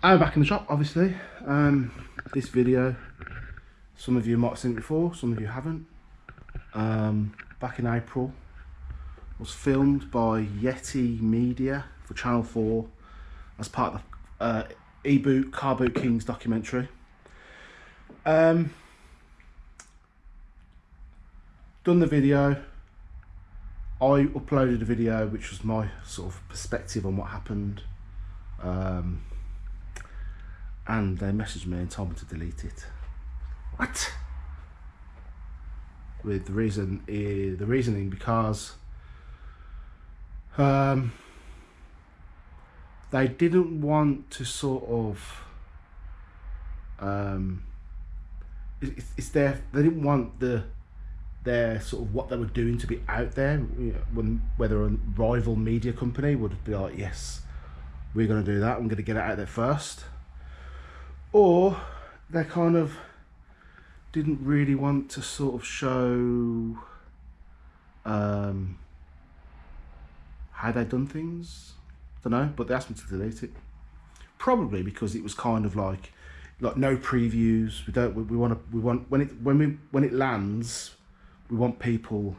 I'm back in the shop, obviously. This video, some of you might have seen it before, some of you haven't. Back in April, was filmed by Yeti Media for Channel 4 as part of the E-Boot Car Boot Kings documentary. Done the video. I uploaded a video which was my sort of perspective on what happened, and they messaged me and told me to delete it. What? With the reasoning because they didn't want to sort of they didn't want their sort of what they were doing to be out there, you know, whether a rival media company would be like, yes, we're going to do that, I'm going to get it out there first, or they kind of didn't really want to sort of show how they'd done things. I don't know, but they asked me to delete it, probably because it was kind of like no previews. We want when it lands, we want people,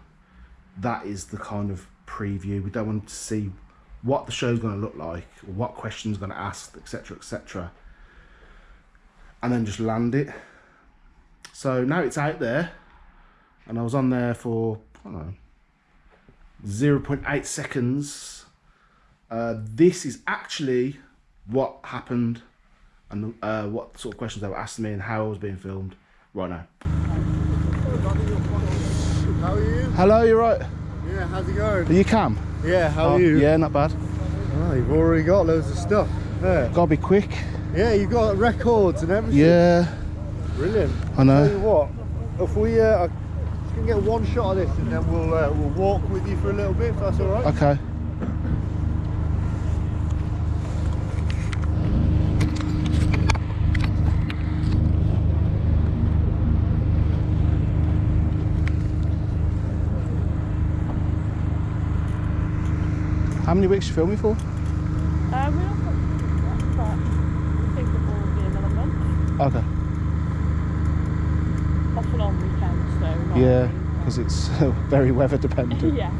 that is the kind of preview. We don't want to see what the show's going to look like, or what questions going to ask, etc., and then just land it. So now it's out there, and I was on there for, I don't know, 0.8 seconds. This is actually what happened, and what sort of questions they were asking me, and how I was being filmed right now. How are you? Hello, you right? Yeah, how's it going? Are you Cam? Yeah, how are you? Yeah, not bad. Oh, you've already got loads of stuff. Yeah. Gotta be quick. Yeah, you've got records and everything. Yeah. Brilliant. I know. Tell you what, if we I'm just gonna get one shot of this, and then we'll walk with you for a little bit, if that's all right. Okay. How many weeks you filming for? We're not but I think it will be another month. Okay. Off and on weekends, so not Yeah, because it's very weather dependent. yeah.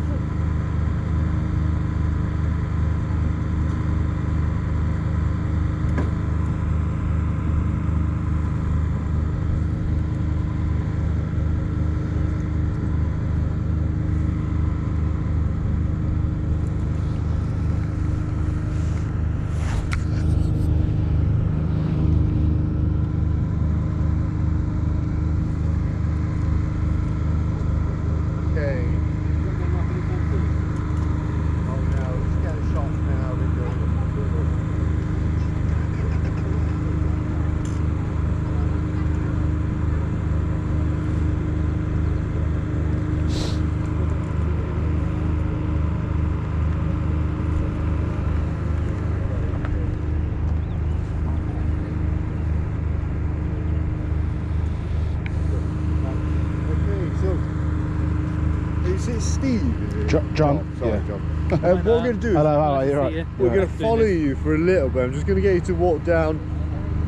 Is it Steve? John. Sorry, Yeah. John. What we're going to do is Hello, you're right. we're going to follow you for a little bit. I'm just going to get you to walk down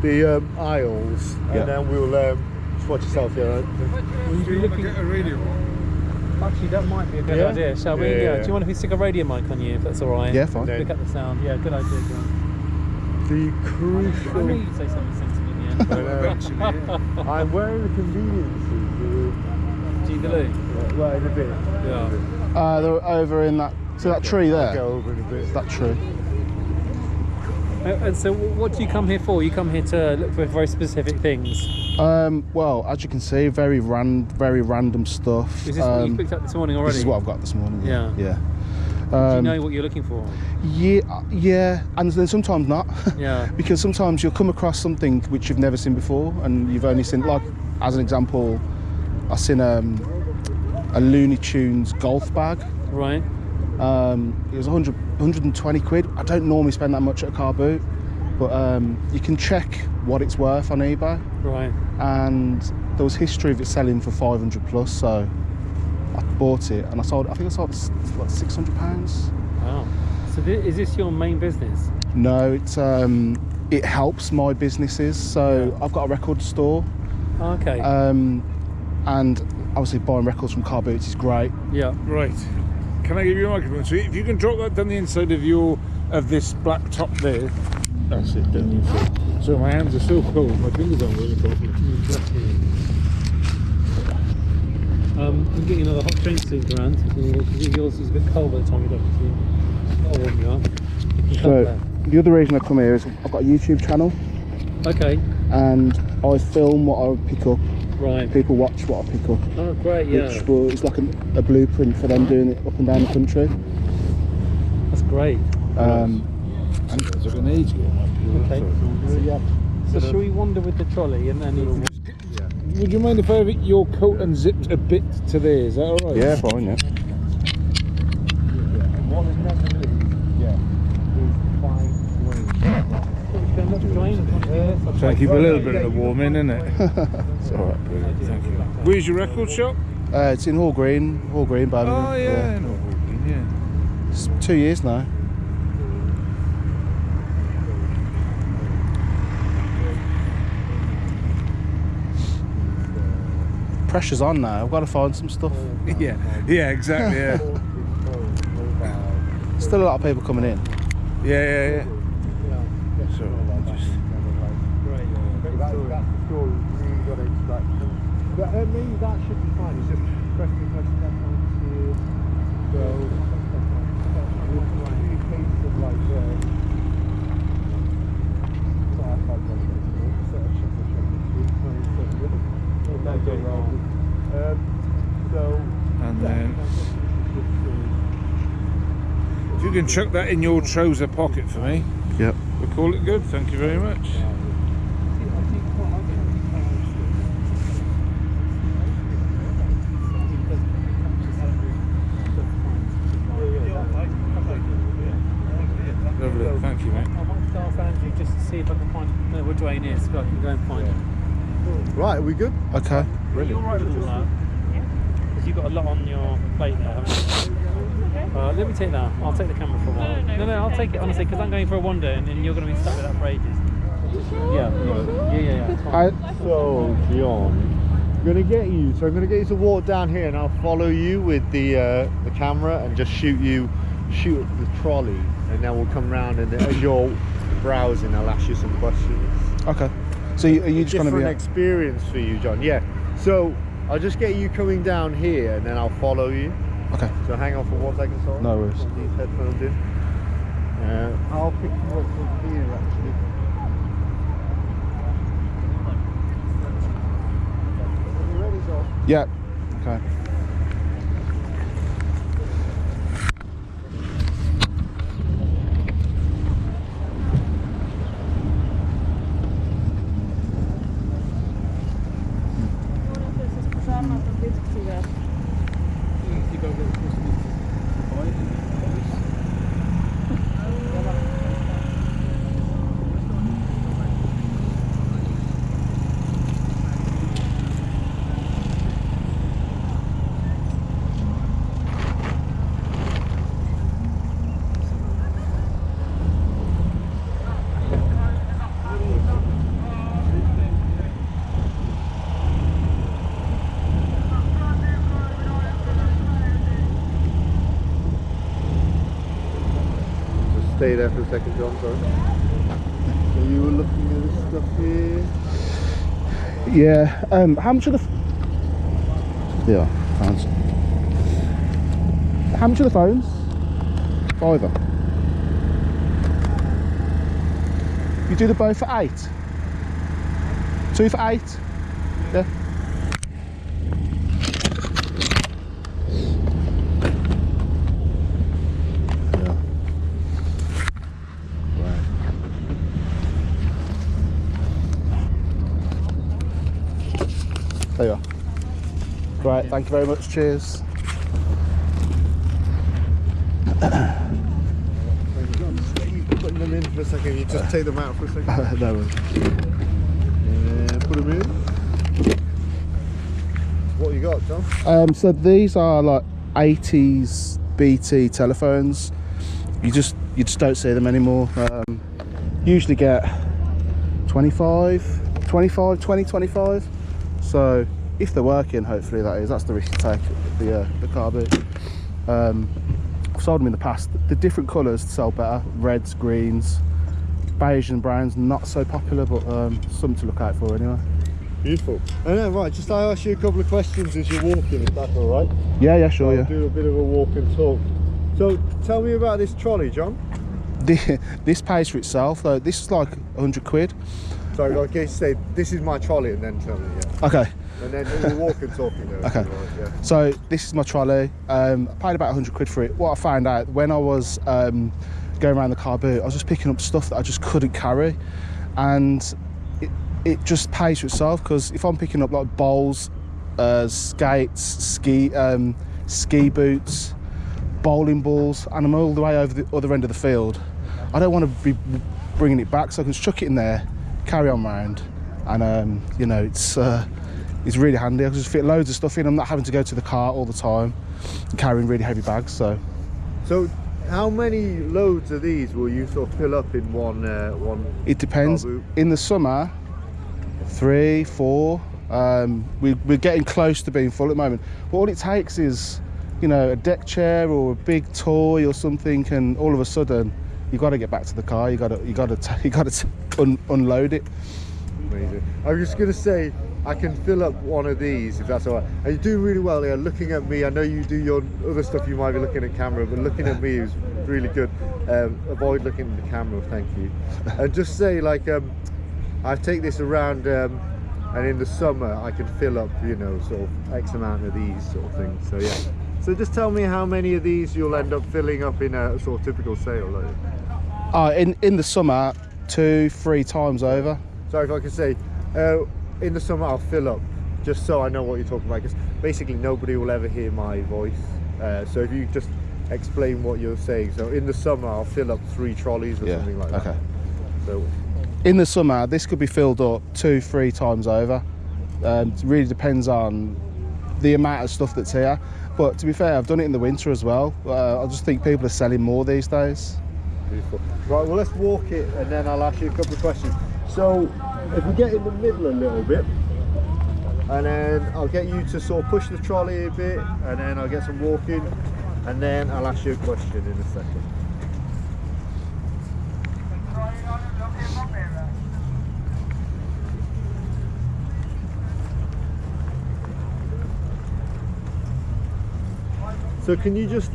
the aisles, and then we'll just watch yourself here. Will you look at a radio? Actually, that might be a good idea. Shall we? Yeah. Do you want to stick a radio mic on you, if that's all right? Yeah, fine. Pick up the sound. Yeah, good idea, John. The crucial. I knew you'd say something sensible in the end. Eventually, yeah. I'm wearing the conveniences. Jigaloo. Well, in a bit. Yeah. They're over in that, that tree there. Go over in a bit. That tree. And so, what do you come here for? You come here to look for very specific things. Well, as you can see, very random stuff. Is this what you picked up this morning already? This is what I've got this morning. Yeah. Yeah. Do you know what you're looking for? Yeah, and then sometimes not. Yeah. Because sometimes you'll come across something which you've never seen before, and you've only seen, like, as an example, I've seen a Looney Tunes golf bag. Right. It was 120 quid. I don't normally spend that much at a car boot, but you can check what it's worth on eBay. Right. And there was history of it selling for 500 plus, so I bought it and I sold it. I think I sold it for like £600. Wow. So is this your main business? No, it's it helps my businesses. So I've got a record store, Okay. and obviously buying records from car boots is great. Yeah. Right. Can I give you a microphone? So if you can drop that down the inside of this black top there. That's it, down the inside. So my hands are so cold, my fingers aren't really cold. I'm getting another hot drink soon around. Yours is a bit cold by the time you look. How warm you are. You can So cut that. the other reason I come here is I've got a YouTube channel, Okay. and I film what I pick up. Right. People watch what I pick up. Oh, great. Yeah. Which it's like a blueprint for them doing it up and down the country. That's great. It's like an age game. Okay. So shall we wander with the trolley and then? Would you mind if I have your coat unzipped a bit to there? Is that all right? Yeah, fine. Yeah. Try and keep a little bit of the warm in, innit? It's all right. Brilliant, thank you. Where's your record shop? It's in Hall Green, Birmingham. Oh yeah, no, yeah. It's 2 years now. Pressure's on now. I've got to find some stuff. Yeah, exactly. Yeah, Still a lot of people coming in. yeah. So just Maybe that should be fine. It's just press that onto. So in case of like and then if you can chuck that in your trouser pocket for me, Yep. we'll call it good. Thank you very much. Lovely, thank you, mate. I might ask Andrew just to see if I can find where Dwayne is, so I can go and find him. right, are we good? Okay. Are you alright with all that? Because you've got a lot on your plate there, haven't you? Let me take that. I'll take the camera for a while. No, I'll take it honestly because I'm going for a wander and then you're going to be stuck with that for ages. Yeah. It's fine. So, John, I'm gonna get you. So I'm gonna get you to walk down here, and I'll follow you with the camera and just shoot at the trolley, and then we'll come round and as you're browsing, I'll ask you some questions. Okay. So are you just going to be? Different experience for you, John. Yeah. So I'll just get you coming down here, and then I'll follow you. Okay. So hang on for 1 second, sorry. No worries. Put these headphones in. I'll pick you up from here actually. Are you ready, John? Yeah. Okay. Stay there for a second, John, sorry. So you were looking at this stuff here? Yeah. How much are the? Yeah. Phones. How much are the phones? £5. You do the both for £8. 2 for £8. Yeah. There you are. Right, thank you very much. Cheers. Putting them in for a second, you just take them out for a second. No worries. Put them in. What you got, John? So these are like 80s BT telephones. You just don't see them anymore. Usually get 25, 25, 20, 25. So if they're working, hopefully that's the risk you take, the car boot. I've sold them in the past. The different colours sell better, reds, greens, beige and browns, not so popular, but something to look out for anyway. Beautiful. And then, right, just I'll ask you a couple of questions as you're walking, if that's all right. Yeah, sure, I'll do a bit of a walk and talk. So tell me about this trolley, John. This pays for itself, though. This is like 100 quid. Sorry, like you say, this is my trolley, and then tell me, yeah. Okay. And then we'll walk and talk, you know. Okay. Right, yeah. So this is my trolley. I paid about 100 quid for it. What I found out when I was going around the car boot, I was just picking up stuff that I just couldn't carry, and it just pays for itself, because if I'm picking up like bowls, skates, ski boots, bowling balls, and I'm all the way over the other end of the field, I don't want to be bringing it back, so I can just chuck it in there, carry on round, and you know, it's really handy. I can just fit loads of stuff in. I'm not having to go to the car all the time and carrying really heavy bags. So how many loads of these will you sort of fill up in one? It depends. In the summer, 3, 4. We're getting close to being full at the moment. But all it takes is, you know, a deck chair or a big toy or something, and all of a sudden you got to get back to the car. You got to unload it. Amazing. I was just gonna say, I can fill up one of these if that's all right. And you're doing really well here. Looking at me, I know you do your other stuff, you might be looking at camera, but looking at me is really good. Avoid looking at the camera, thank you. And just say, like, I take this around, and in the summer I can fill up, you know, sort of X amount of these sort of things. So yeah. So just tell me how many of these you'll end up filling up in a sort of typical sale. Like. In the summer, 2-3 times over. So if I could say, in the summer I'll fill up, just so I know what you're talking about, because basically nobody will ever hear my voice. So if you just explain what you're saying. So in the summer I'll fill up 3 trolleys or something like that. Okay. So in the summer this could be filled up 2-3 times over. It really depends on the amount of stuff that's here. But to be fair, I've done it in the winter as well. I just think people are selling more these days. Beautiful. Right, well, let's walk it, and then I'll ask you a couple of questions. So if we get in the middle a little bit, and then I'll get you to sort of push the trolley a bit, and then I'll get some walking, and then I'll ask you a question in a second. So can you just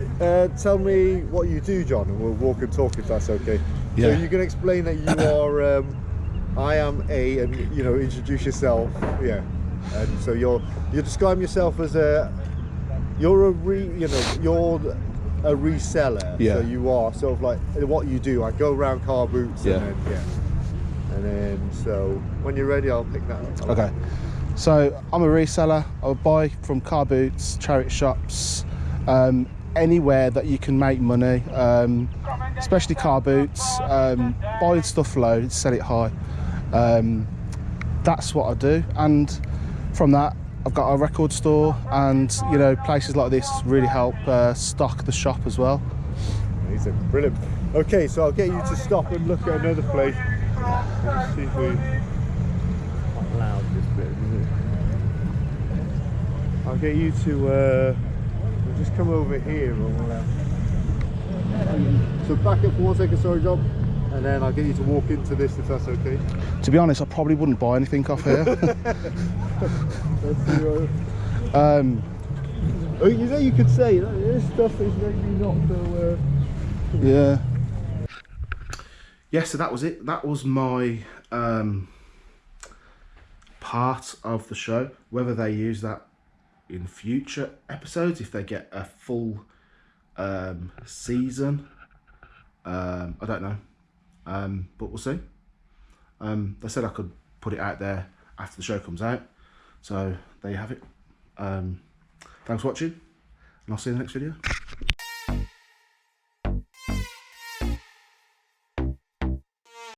tell me what you do, John, and we'll walk and talk if that's okay. Yeah. So you can explain that you are I am a, and you know, introduce yourself. Yeah. And so you're describing yourself as you're a reseller. Yeah. So you are sort of like what you do. I go around car boots. Yeah. And then so when you're ready, I'll pick that up. Okay. So I'm a reseller. I'll buy from car boots, charity shops, anywhere that you can make money, especially car boots. Buying stuff low, sell it high. That's what I do, and from that I've got a record store, and you know, places like this really help stock the shop as well. Amazing, brilliant. Okay, so I'll get you to stop and look at another place. Let's see if we quite loud this bit, isn't it? I'll get you to we'll just come over here and we'll so back up for 1 second, sorry John, and then I'll get you to walk into this if that's okay. To be honest, I probably wouldn't buy anything off here. You know, you could say this stuff is maybe not so yeah. Yeah, so that was it. That was my part of the show. Whether they use that in future episodes, if they get a full season, I don't know, but we'll see. They said I could put it out there after the show comes out, so there you have it. Thanks for watching, and I'll see you in the next video.